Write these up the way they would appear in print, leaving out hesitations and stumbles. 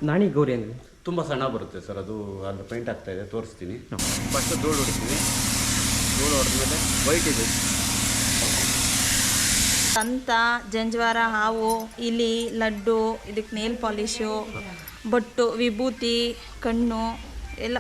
ನಾಣಿ ಗೌರಿ ಅಂದರೆ ತುಂಬ ಸಣ್ಣ ಬರುತ್ತೆ ಸರ್. ಅದು ಅಲ್ಲಿ ಪೇಂಟ್ ಆಗ್ತಾ ಇದೆ, ತೋರಿಸ್ತೀನಿ. ಫಸ್ಟ್ ಧೂಳು ಹೊಡಿತೀವಿ. ಧೂಳು ಹೊಡೆದ್ಮೇಲೆ ವೈಟ್ ಇದೆ. ದಂತ, ಜಂಜ್ವಾರ, ಹಾವು, ಇಲಿ, ಲಡ್ಡು, ಇದಕ್ಕೆ ನೇಲ್ ಪಾಲಿಶು, ಬೊಟ್ಟು, ವಿಭೂತಿ, ಕಣ್ಣು ಎಲ್ಲ.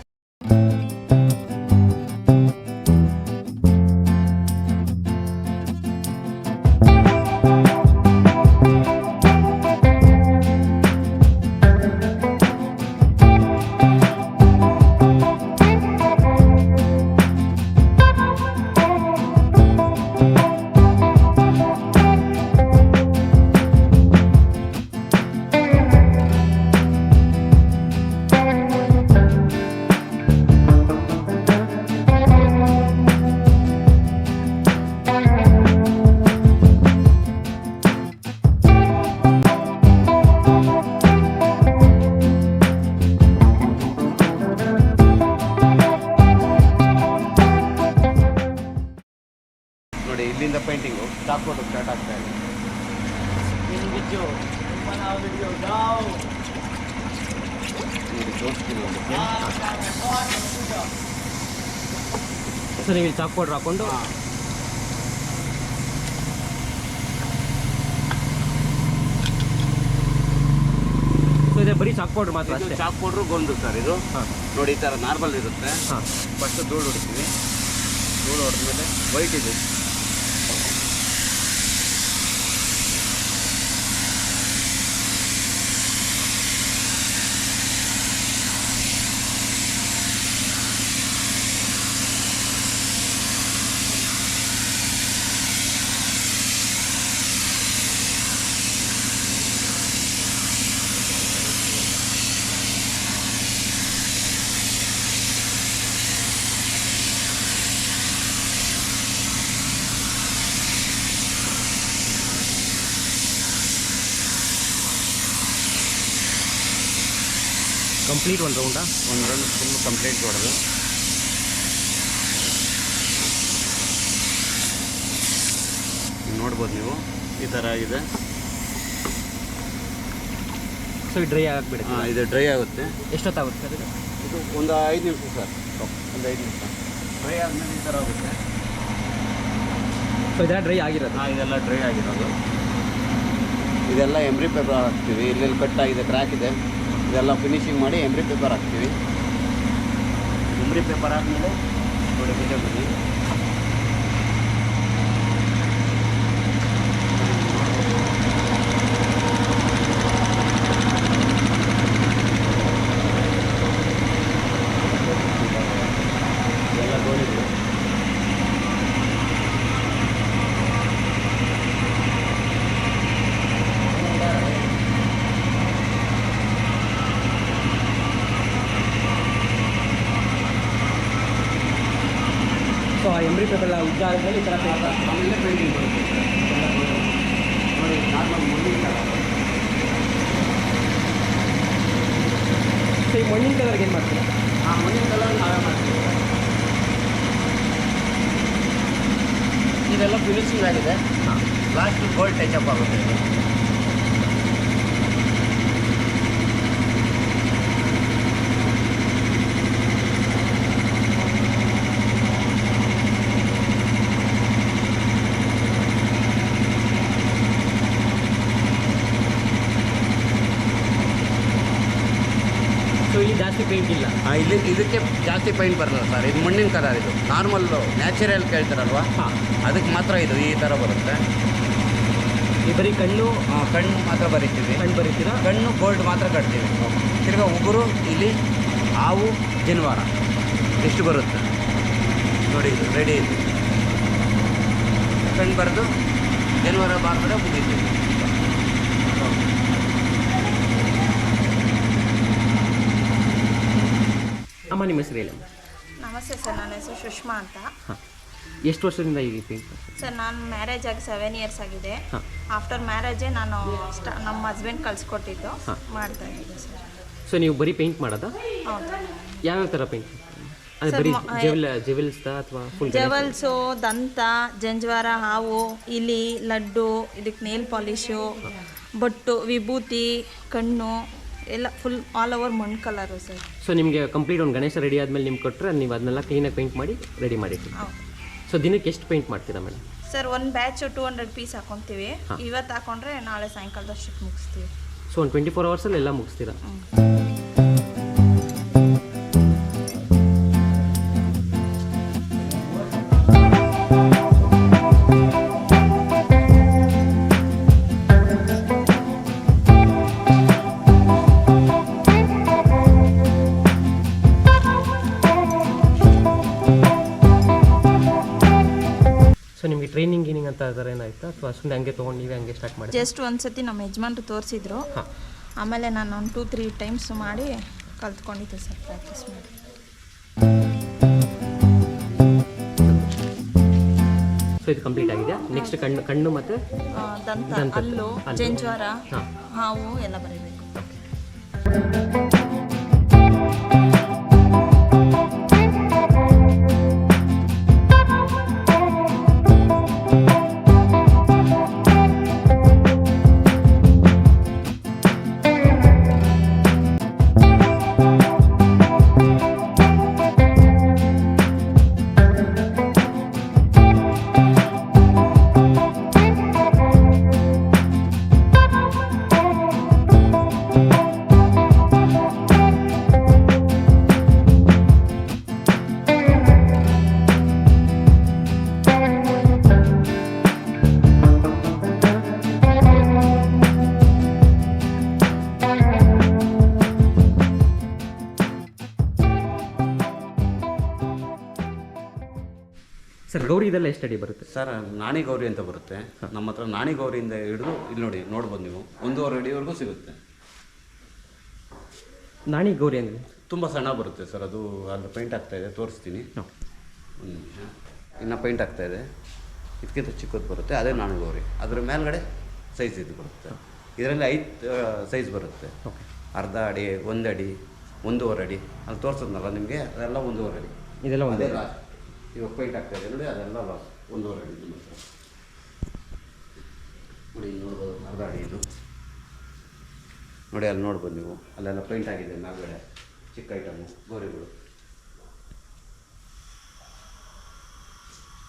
ನೋಡಿ, ಇಲ್ಲಿಂದ ಪೇಂಟಿಂಗು ಚಾಕ್ ಕೊಟ್ಟು ಸ್ಟಾರ್ಟ್ ಆಗ್ತಾ ಇದೆ. ನೋಡಿ, ತೋರಿಸ್ತೀನಿ. ಸರ್, ನೀವು ಚಾಕ್ ಪೌಡ್ರ್ ಹಾಕ್ಕೊಂಡು ಸೊ ಇದೆ ಬರೀ ಚಾಕ್ ಪೌಡ್ರ್ ಮಾತ್ರ ಅಷ್ಟೇ. ಚಾಕ್ ಪೌಡ್ರು ಗೊಂದು ಸರ್ ಇದು. ನೋಡಿ, ಈ ಥರ ನಾರ್ಮಲ್ ಇರುತ್ತೆ. ಹಾಂ, ಫಸ್ಟ್ ಧೂಳು ಹೊಡಿತೀವಿ. ಧೂಳು ಹೊಡೆದ್ಮೇಲೆ ವೈಟ್ ಇದೆ. ಕಂಪ್ಲೀಟ್ ಒಂದು ರೌಂಡಾ? ಒಂದು ರೌಂಡ್ ಫುಲ್ ಕಂಪ್ಲೀಟ್ ಹೊಡೆದು ನೋಡ್ಬೋದು ನೀವು. ಈ ಥರ ಇದೆ. ಸೊ ಡ್ರೈ ಆಗಿಬಿಡುತ್ತೆ. ಹಾಂ, ಇದು ಡ್ರೈ ಆಗುತ್ತೆ. ಎಷ್ಟೊತ್ತಾಗುತ್ತೆ ಸರ್ ಇದು? ಇದು ಒಂದು 5 ನಿಮಿಷ ಸರ್. ಒಂದು 5 ನಿಮಿಷ ಡ್ರೈ ಆದಮೇಲೆ ಈ ಥರ ಆಗುತ್ತೆ. ಸೊ ಇದೆಲ್ಲ ಡ್ರೈ ಆಗಿರೋದು? ಹಾಂ, ಇದೆಲ್ಲ ಡ್ರೈ ಆಗಿರೋದು. ಇದೆಲ್ಲ ಎಂಬ್ರಿ ಪೇಪರ್ ಹಾಕ್ತೀವಿ. ಇಲ್ಲೆಲ್ಲಿ ಕಟ್ ಆಗಿದೆ, ಕ್ರ್ಯಾಕ್ ಇದೆ, ಇದೆಲ್ಲ ಫಿನಿಶಿಂಗ್ ಮಾಡಿ ಎಂಬ್ರಿ ಪೇಪರ್ ಹಾಕ್ತೀವಿ. ಎಂಬ್ರಿ ಪೇಪರ್ ಆದಮೇಲೆ ನೋಡಿ ಬಿಟ್ಟೆ ಬನ್ನಿ. ಎಲ್ಲ ಗೋಳಿದೆ. ಸೊ ಆ ಎಂಬ್ರಿ ಪೇಪರ್ ಎಲ್ಲ ಉದ್ದ ಆದಮೇಲೆ ಈ ಥರ ಆಮೇಲೆ ಪೇಂಟಿಂಗ್ ಬರುತ್ತೆ ನೋಡಿ. ನಾರ್ಮಲ್ ಮುಂದಿನ ಕಲರ್. ಸೊ ಈ ಮಣ್ಣಿನ ಕಲರ್ಗೆ ಏನು ಮಾಡ್ತೀರಾ? ಹಾಂ, ಮುಂದಿನ ಕಲರ್ ನಾವೇ ಮಾಡ್ತೀವಿ. ಇದೆಲ್ಲ ಫಿನಿಶಿಂಗ್ ಆಗಿದೆ. ಲಾಸ್ಟ್ ಗೋಲ್ಡ್ ಟಚಪ್ ಆಗುತ್ತೆ ಇದು. ಸೊ ಇಲ್ಲಿ ಜಾಸ್ತಿ ಪೇಂಟ್ ಇಲ್ಲ? ಇಲ್ಲಿ ಇದಕ್ಕೆ ಜಾಸ್ತಿ ಪೈಂಟ್ ಬರಲ್ಲ ಸರ್. ಇದು ಮಣ್ಣಿನ ಕಲರ್. ಇದು ನಾರ್ಮಲ್ಲು ನ್ಯಾಚುರಲ್ ಕೇಳ್ತಾರಲ್ವ, ಹಾಂ, ಅದಕ್ಕೆ ಮಾತ್ರ ಇದು ಈ ಥರ ಬರುತ್ತೆ. ಈ ಬರೀ ಕಣ್ಣು ಮಾತ್ರ ಬರೀತೀವಿ. ಕಣ್ಣು ಬರೀತೀರಾ? ಕಣ್ಣು ಗೋಲ್ಡ್ ಮಾತ್ರ ಕಟ್ತೀವಿ. ತಿರ್ಗಾ ಉಗುರು, ಇಲಿ, ಹಾವು, ಜನಿವಾರ ಎಷ್ಟು ಬರುತ್ತೆ ನೋಡಿ. ಇದು ರೆಡಿ ಇದೆ. ಕಣ್ಣು ಬರೆದು ಜನಿವಾರ ಬಾರ್ಗಡೆ ಮುಗಿತೀವಿ. ಅಮ್ಮ, ನಿಮ್ಮ ಹೆಸರು ಹೇಳಿ. ನಮಸ್ತೆ ಸರ್, ನನ್ನ ಹೆಸರು ಸುಷ್ಮಾ ಅಂತ. ಹಾಂ, ಎಷ್ಟು ವರ್ಷದಿಂದ ಈ ಪೇಂಟ್? ಸರ್, ನಾನು ಮ್ಯಾರೇಜ್ ಆಗಿ 7 ಇಯರ್ಸ್ ಆಗಿದೆ. ಹಾಂ. ಆಫ್ಟರ್ ಮ್ಯಾರೇಜೇ ನಾನು ನಮ್ಮ ಹಸ್ಬೆಂಡ್ ಕಳಿಸ್ಕೊಟ್ಟಿದ್ದು ಮಾಡ್ತಾ ಇದ್ದೀನಿ ಸರ್. ಸೊ ನೀವು ಬರೀ ಪೇಂಟ್ ಮಾಡೋದಾ? ಹೌದು. ಯಾವ್ಯಾವ ಥರ ಪೇಂಟ್? ಅಂದರೆ ಸರ್, ಬರೀ ಜೆವೆಲ್ಸ್ದಾ ಅಥವಾ ಫುಲ್? ಜೆವೆಲ್ಸು, ದಂತ, ಜಂಜ್ವಾರ, ಹಾವು, ಇಲಿ, ಲಡ್ಡು, ಇದಕ್ಕೆ ನೇಲ್ ಪಾಲಿಶು, ಬೊಟ್ಟು, ವಿಭೂತಿ, ಕಣ್ಣು ಎಲ್ಲ ಫುಲ್ ಆಲ್ ಓವರ್ ಮಣ್ಣು ಕಲರು ಸರ್. ಸೊ ನಿಮಗೆ ಕಂಪ್ಲೀಟ್ ಒಂದು ಗಣೇಶ ರೆಡಿ ಆದಮೇಲೆ ನಿಮ್ಗೆ ಕೊಟ್ಟರೆ ನೀವು ಅದನ್ನೆಲ್ಲ ಕ್ಲೀನಾಗಿ ಪೇಂಟ್ ಮಾಡಿ ರೆಡಿ ಮಾಡಿರ್ತೀವಿ. ಹೌದು ಸೊ ದಿನಕ್ಕೆ ಎಷ್ಟು ಪೇಂಟ್ ಮಾಡ್ತೀರಾ ಮೇಡಮ್? ಸರ್, ಒಂದು ಬ್ಯಾಚ್ 200 ಪೀಸ್ ಹಾಕೊತೀವಿ. ಇವತ್ತು ಹಾಕೊಂಡ್ರೆ ನಾಳೆ ಸಾಯಂಕಾಲದಷ್ಟಕ್ಕೆ ಮುಗಿಸ್ತೀವಿ. ಸೊ ಒಂದು 24 ಅವರ್ಸಲ್ಲಿ ಎಲ್ಲ ಮುಗಿಸ್ತೀರಾ? ಸೊ ನಿಮಗೆ ಟ್ರೈನಿಂಗ್ ಗೀನಿಂಗ್ ಅಂತ ಅದರ ಏನಾಯ್ತಾ ಅಥವಾ ಸುಮ್ಮನೆ ಹಂಗೆ ತೊಗೊಂಡು ನೀವೇ ಹಂಗೆ ಸ್ಟಾರ್ಟ್ ಮಾಡಿ? ಜಸ್ಟ್ ಒಂದ್ಸತಿ ನಮ್ಮ ಯಜಮಾನ್ರು ತೋರಿಸಿದ್ರು. ಆಮೇಲೆ ನಾನು ಒಂದು 2-3 ಟೈಮ್ಸ್ ಮಾಡಿ ಕಲ್ತ್ಕೊಂಡಿದ್ದೆ ಸರ್, ಪ್ರಾಕ್ಟೀಸ್ ಮಾಡಿ. ಸೊ ಇದು ಕಂಪ್ಲೀಟ್ ಆಗಿದೆ. ನೆಕ್ಸ್ಟ್ ಕಣ್ಣು ಮತ್ತು ದಂತ, ಹಲ್ಲು, ಜಂಜ್ವಾರ, ಹಾವು ಎಲ್ಲ ಬರೀಬೇಕು. ಸರ್ ಗೌರಿ ಇದೆಲ್ಲ ಎಷ್ಟು ಅಡಿ ಬರುತ್ತೆ ಸರ್? ನಾಣಿ ಗೌರಿ ಅಂತ ಬರುತ್ತೆ ನಮ್ಮ ಹತ್ರ. ನಾಣಿ ಗೌರಿಯಿಂದ ಹಿಡಿದು ಇಲ್ಲಿ ನೋಡಿ, ನೋಡ್ಬೋದು ನೀವು, 1.5 ಅಡಿವರೆಗೂ ಸಿಗುತ್ತೆ. ನಾಣಿ ಗೌರಿ ಅಂದರೆ ತುಂಬ ಸಣ್ಣ ಬರುತ್ತೆ ಸರ್. ಅದು ಅಲ್ಲಿ ಪೇಂಟ್ ಆಗ್ತಾಯಿದೆ, ತೋರಿಸ್ತೀನಿ. ಇನ್ನು ಪೇಂಟ್ ಆಗ್ತಾಯಿದೆ. ಇದಕ್ಕಿಂತ ಚಿಕ್ಕದು ಬರುತ್ತೆ, ಅದೇ ನಾಣಿ ಗೌರಿ. ಅದರ ಮೇಲ್ಗಡೆ ಸೈಜ್ ಇದು ಬರುತ್ತೆ. ಇದರಲ್ಲಿ 5 ಸೈಜ್ ಬರುತ್ತೆ. ಅರ್ಧ ಅಡಿ, 1 ಅಡಿ, 1.5 ಅಡಿ. ಅಲ್ಲಿ ತೋರಿಸೋದ್ನಲ್ಲ ನಿಮಗೆ, ಅದೆಲ್ಲ 1.5 ಅಡಿ. ಇದೆಲ್ಲ ಒಂದೇ ಲಾಸ್ಟ್. ಇವಾಗ ಪೇಂಟ್ ಆಗ್ತಾಯಿದೆ ನೋಡಿ, ಅದೆಲ್ಲ ಲಾಸ್ಟ್ 1.5 ಅಡಿ ನೋಡಿ. ನೋಡ್ಬೋದು, ಅರ್ಧ ಅಡಿ ಇದು ನೋಡಿ. ಅಲ್ಲಿ ನೋಡ್ಬೋದು ನೀವು, ಅಲ್ಲೆಲ್ಲ ಪೇಂಟ್ ಆಗಿದೆ ಮೇಲ್ಗಡೆ. ಚಿಕ್ಕ ಐಟಮು ಗೋರಿಗಳು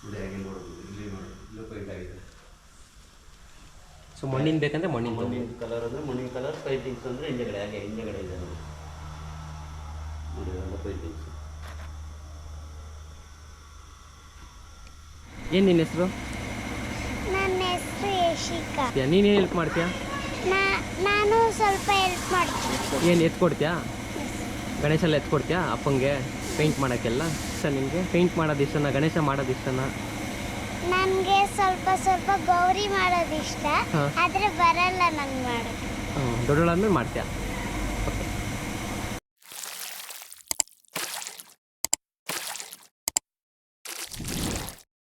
ನೋಡಿ, ಹಾಗೆ ನೋಡ್ಬೋದು. ಇಲ್ಲಿ ನೋಡಿ, ಇಲ್ಲೂ ಪೇಂಟ್ ಆಗಿದೆ. ಸೊ ಮಣ್ಣಿನ ಬೇಕಂದ್ರೆ ಮಣ್ಣಿನ ಕಲರ್ ಅಂದರೆ ಮಣ್ಣಿನ ಕಲರ್, ಪೇಂಟಿಂಗ್ಸ್ ಅಂದರೆ ಹಿಂದೆಗಡೆ, ಹಾಗೆ ಹಿಂದೆಗಡೆ ಇದೆ ನೋಡಿ. ನೋಡಿ ಎಲ್ಲ ಪೇಂಟಿಂಗ್ಸ್. ಏನು ನಿನ್ನ ಹೆಸರು? ನನ್ನ ಹೆಸರು ಯಶಿಕಾ. ನೀನೇನು ಹೆಲ್ಪ್ ಮಾಡ್ತೀಯಾ? ನಾನು ಸ್ವಲ್ಪ ಹೆಲ್ಪ್ ಮಾಡ್ತೀನಿ. ಏನು ಎತ್ಕೊಡ್ತೀಯಾ? ಗಣೇಶ ಎಲ್ಲ ಎತ್ಕೊಡ್ತೀಯಾ ಅಪ್ಪಂಗೆ ಪೇಂಟ್ ಮಾಡೋಕ್ಕೆಲ್ಲ? ಸರ್ ನಿಮಗೆ ಪೇಂಟ್ ಮಾಡೋದು ಇಷ್ಟನಾ, ಗಣೇಶ ಮಾಡೋದು ಇಷ್ಟನಾ? ನನಗೆ ಸ್ವಲ್ಪ ಗೌರಿ ಮಾಡೋದು ಇಷ್ಟ, ಆದರೆ ಬರಲ್ಲ ನಂಗೆ ಮಾಡೋದು. ದೊಡ್ಡೋಳಾದ್ಮೇಲೆ ಮಾಡ್ತೀಯಾ?